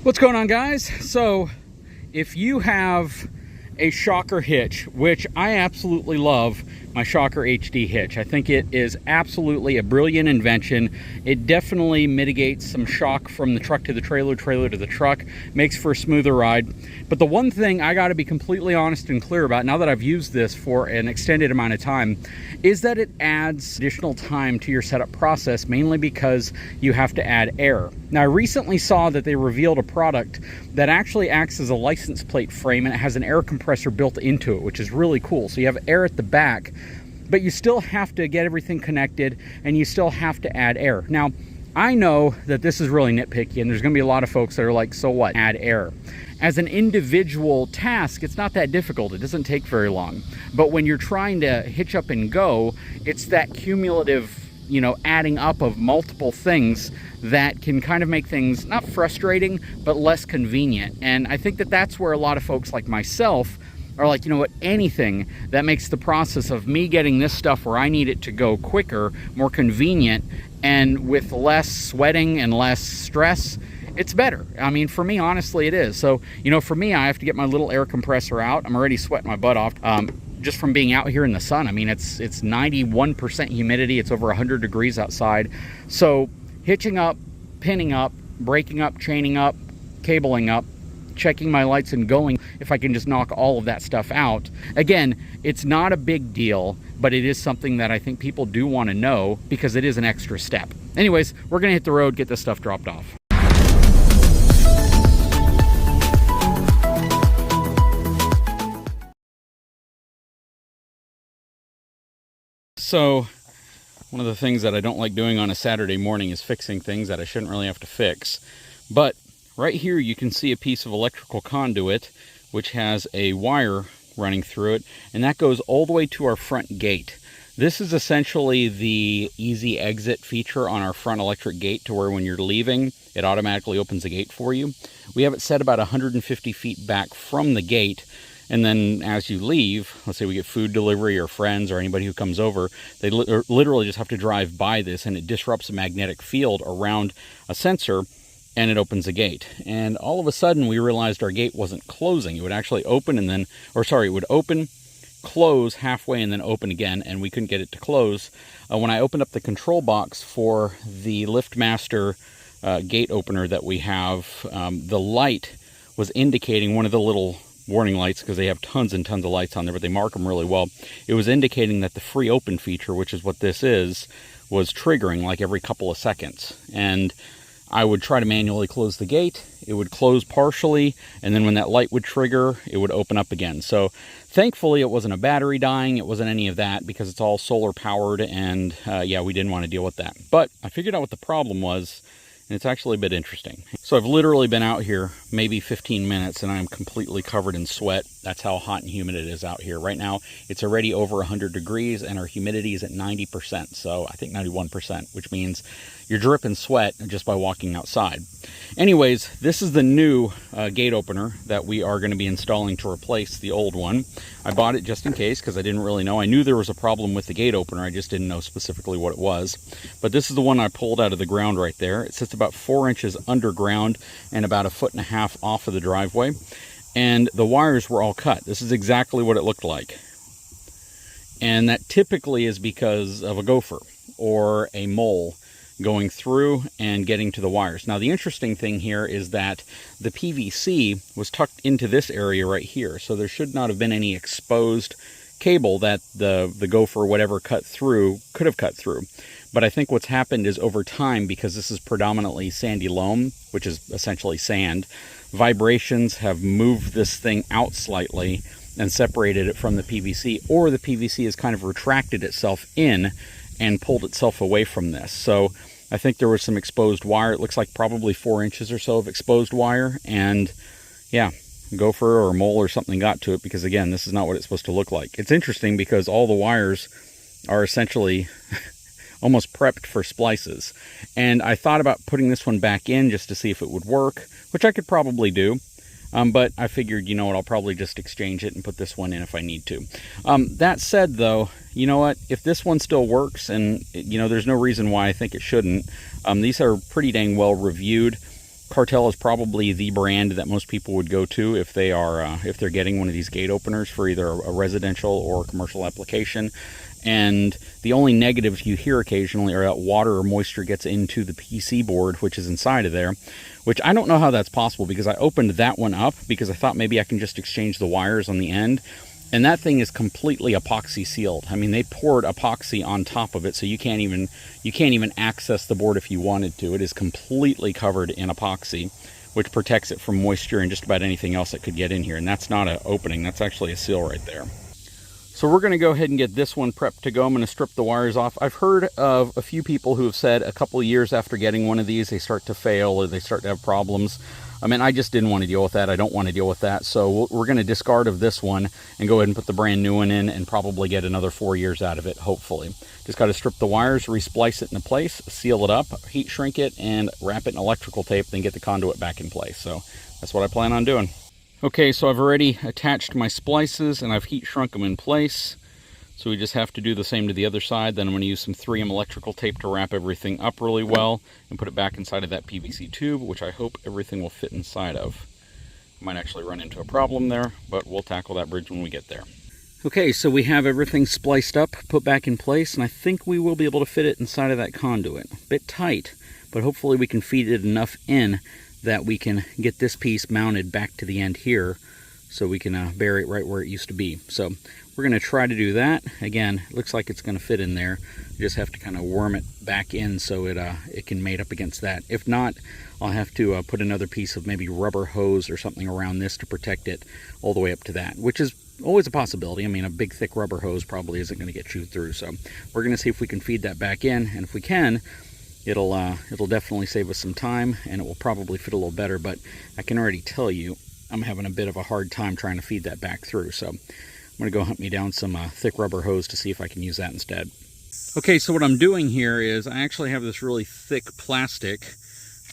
What's going on, guys? So if you have a shocker hitch, which I absolutely love, my shocker HD hitch. I think it is absolutely a brilliant invention. It definitely mitigates some shock from the truck to the trailer, trailer to the truck, makes for a smoother ride. But the one thing I got to be completely honest and clear about, now that I've used this for an extended amount of time, is that it adds additional time to your setup process, mainly because you have to add air. Now, I recently saw that they revealed a product that actually acts as a license plate frame, and it has an air compressor built into it, which is really cool. So you have air at the back, but you still have to get everything connected and you still have to add air. Now, I know that this is really nitpicky and there's gonna be a lot of folks that are like, so what, add air. As an individual task, it's not that difficult. It doesn't take very long. But when you're trying to hitch up and go, it's that cumulative, adding up of multiple things that can kind of make things not frustrating, but less convenient. And I think that that's where a lot of folks like myself are like, you know what, anything that makes the process of me getting this stuff where I need it to go quicker, more convenient, and with less sweating and less stress, it's better. I mean, for me, honestly, it is. So, for me, I have to get my little air compressor out. I'm already sweating my butt off just from being out here in the sun. I mean, it's 91% humidity. It's over 100 degrees outside. So hitching up, pinning up, breaking up, chaining up, cabling up, checking my lights and going, if I can just knock all of that stuff out. Again, it's not a big deal, but it is something that I think people do want to know because it is an extra step. Anyways, we're gonna hit the road, get this stuff dropped off. So one of the things that I don't like doing on a Saturday morning is fixing things that I shouldn't really have to fix. But right here you can see a piece of electrical conduit which has a wire running through it, and that goes all the way to our front gate. This is essentially the easy exit feature on our front electric gate, to where when you're leaving, it automatically opens the gate for you. We have it set about 150 feet back from the gate, and then as you leave, let's say we get food delivery or friends or anybody who comes over, they literally just have to drive by this, and it disrupts a magnetic field around a sensor, and it opens the gate. And all of a sudden we realized our gate wasn't closing. It would actually open and then, it would open, close halfway, and then open again, and we couldn't get it to close. When I opened up the control box for the LiftMaster gate opener that we have, the light was indicating, one of the little warning lights, because they have tons and tons of lights on there, but they mark them really well. It was indicating that the free open feature, which is what this is, was triggering like every couple of seconds. And I would try to manually close the gate. It would close partially, and then when that light would trigger, it would open up again. So thankfully it wasn't a battery dying, it wasn't any of that, because it's all solar powered, and yeah, we didn't want to deal with that. But I figured out what the problem was, and it's actually a bit interesting. So I've literally been out here maybe 15 minutes and I'm completely covered in sweat. That's how hot and humid it is out here. Right now, it's already over 100 degrees and our humidity is at 90%. So I think 91%, which means you're dripping sweat just by walking outside. Anyways, this is the new gate opener that we are going to be installing to replace the old one. I bought it just in case because I didn't really know. I knew there was a problem with the gate opener. I just didn't know specifically what it was. But this is the one I pulled out of the ground right there. It sits about 4 inches underground and about 1.5 feet off of the driveway. And the wires were all cut. This is exactly what it looked like. And that typically is because of a gopher or a mole going through and getting to the wires. Now, the interesting thing here is that the PVC was tucked into this area right here, so there should not have been any exposed cable that the gopher or whatever could have cut through. But I think what's happened is, over time, because this is predominantly sandy loam, which is essentially sand, vibrations have moved this thing out slightly and separated it from the PVC, or the PVC has kind of retracted itself in and pulled itself away from this. So I think there was some exposed wire. It looks like probably 4 inches or so of exposed wire, and yeah, gopher or mole or something got to it, because again, this is not what it's supposed to look like. It's interesting because all the wires are essentially almost prepped for splices, and I thought about putting this one back in just to see if it would work, which I could probably do. But I figured, you know what, I'll probably just exchange it and put this one in if I need to. That said, though, you know what, if this one still works, and, you know, there's no reason why I think it shouldn't, these are pretty dang well reviewed. CARTELL is probably the brand that most people would go to if they're getting one of these gate openers for either a residential or commercial application. And the only negatives you hear occasionally are that water or moisture gets into the PC board, which is inside of there, which I don't know how that's possible, because I opened that one up because I thought maybe I can just exchange the wires on the end. And that thing is completely epoxy sealed. I mean, they poured epoxy on top of it, so you can't even access the board if you wanted to. It is completely covered in epoxy, which protects it from moisture and just about anything else that could get in here. And that's not an opening, that's actually a seal right there. So we're going to go ahead and get this one prepped to go. I'm going to strip the wires off. I've heard of a few people who have said a couple of years after getting one of these, they start to fail or they start to have problems. I mean, I just didn't want to deal with that. I don't want to deal with that. So we're going to discard of this one and go ahead and put the brand new one in and probably get another 4 years out of it, hopefully. Just got to strip the wires, resplice it into place, seal it up, heat shrink it, and wrap it in electrical tape, then get the conduit back in place. So that's what I plan on doing. Okay, so I've already attached my splices and I've heat shrunk them in place. So we just have to do the same to the other side. Then I'm going to use some 3M electrical tape to wrap everything up really well and put it back inside of that PVC tube, which I hope everything will fit inside of. Might actually run into a problem there, but we'll tackle that bridge when we get there. Okay, so we have everything spliced up, put back in place, and I think we will be able to fit it inside of that conduit. A bit tight, but hopefully we can feed it enough in that we can get this piece mounted back to the end here so we can bury it right where it used to be. So we're going to try to do that. Again, it looks like it's going to fit in there. You just have to kind of worm it back in so it can mate up against that. If not, I'll have to put another piece of maybe rubber hose or something around this to protect it all the way up to that, which is always a possibility. I mean, a big thick rubber hose probably isn't going to get chewed through. So we're going to see if we can feed that back in, and if we can, it'll definitely save us some time, and it will probably fit a little better. But I can already tell you I'm having a bit of a hard time trying to feed that back through. So I'm going to go hunt me down some thick rubber hose to see if I can use that instead. Okay, so what I'm doing here is I actually have this really thick plastic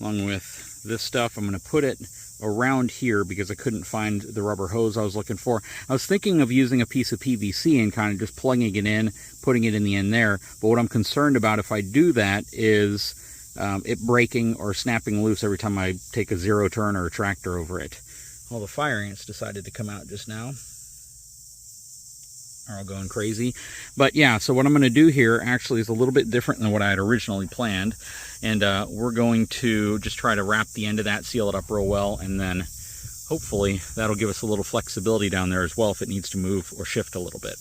along with this stuff. I'm going to put it around here because I couldn't find the rubber hose I was looking for. I was thinking of using a piece of PVC and kind of just plugging it in, putting it in the end there. But what I'm concerned about if I do that is it breaking or snapping loose every time I take a zero turn or a tractor over it. Well, the fire ants decided to come out just now. Are all going crazy. But yeah, so what I'm going to do here actually is a little bit different than what I had originally planned. And we're going to just try to wrap the end of that, seal it up real well, and then hopefully that'll give us a little flexibility down there as well if it needs to move or shift a little bit.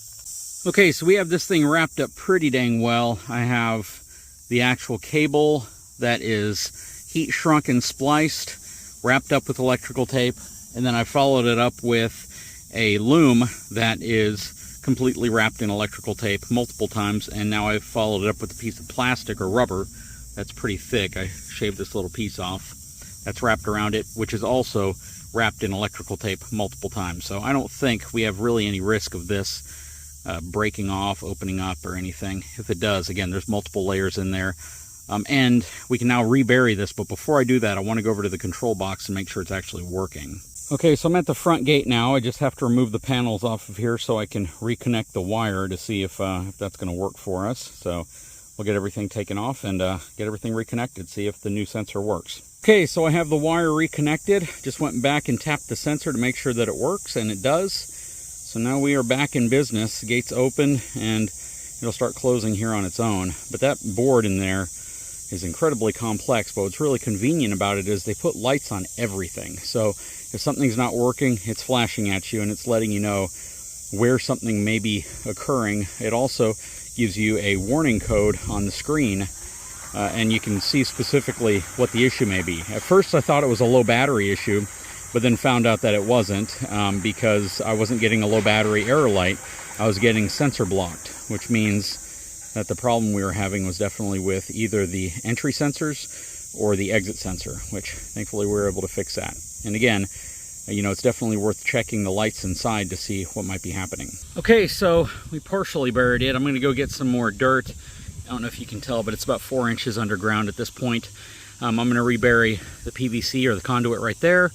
Okay, so we have this thing wrapped up pretty dang well. I have the actual cable that is heat shrunk and spliced, wrapped up with electrical tape, and then I followed it up with a loom that is completely wrapped in electrical tape multiple times, and now I've followed it up with a piece of plastic or rubber that's pretty thick. I shaved this little piece off that's wrapped around it, which is also wrapped in electrical tape multiple times. So I don't think we have really any risk of this breaking off, opening up, or anything. If it does, again, there's multiple layers in there. And we can now rebury this, but before I do that, I want to go over to the control box and make sure it's actually working. Okay, so I'm at the front gate now. I just have to remove the panels off of here so I can reconnect the wire to see if that's going to work for us. So we'll get everything taken off and get everything reconnected, see if the new sensor works. Okay, so I have the wire reconnected. Just went back and tapped the sensor to make sure that it works, and it does. So now we are back in business. The gate's open, and it'll start closing here on its own. But that board in there is incredibly complex, but what's really convenient about it is they put lights on everything. So if something's not working, it's flashing at you and it's letting you know where something may be occurring. It also gives you a warning code on the screen, and you can see specifically what the issue may be. At first I thought it was a low battery issue, but then found out that it wasn't, because I wasn't getting a low battery error light. I was getting sensor blocked, which means that the problem we were having was definitely with either the entry sensors or the exit sensor, which thankfully we were able to fix that. And again, you know, it's definitely worth checking the lights inside to see what might be happening. Okay, so we partially buried it. I'm going to go get some more dirt. I don't know if you can tell, but it's about 4 inches underground at this point. I'm going to rebury the PVC or the conduit right there.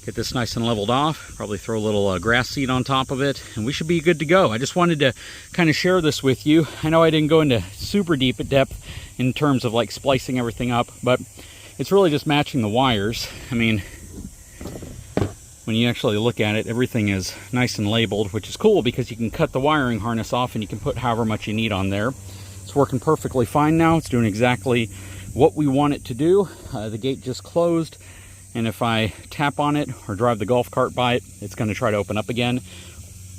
Get this nice and leveled off, probably throw a little grass seed on top of it, and we should be good to go. I just wanted to kind of share this with you. I know I didn't go into super deep depth in terms of like splicing everything up, but it's really just matching the wires. I mean, when you actually look at it, everything is nice and labeled, which is cool because you can cut the wiring harness off and you can put however much you need on there. It's working perfectly fine now. It's doing exactly what we want it to do. The gate just closed, and if I tap on it or drive the golf cart by it, it's going to try to open up again.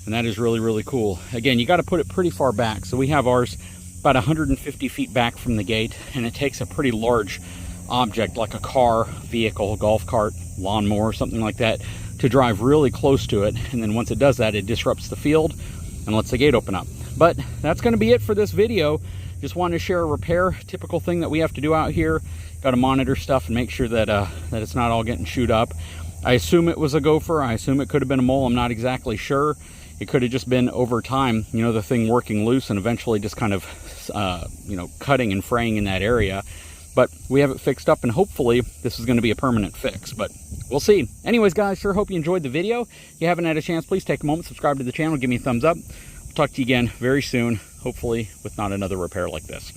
And that is really, really cool. Again, you got to put it pretty far back. So we have ours about 150 feet back from the gate, and it takes a pretty large object like a car, vehicle, golf cart, lawnmower, something like that, to drive really close to it. And then once it does that, it disrupts the field and lets the gate open up. But that's going to be it for this video. Just wanted to share a repair, typical thing that we have to do out here. Got to monitor stuff and make sure that that it's not all getting chewed up. I assume it was a gopher. I assume it could have been a mole. I'm not exactly sure. It could have just been over time, you know, the thing working loose and eventually just kind of, you know, cutting and fraying in that area. But we have it fixed up, and hopefully this is going to be a permanent fix, but we'll see. Anyways, guys, sure hope you enjoyed the video. If you haven't had a chance, please take a moment, subscribe to the channel, give me a thumbs up. We'll talk to you again very soon, hopefully with not another repair like this.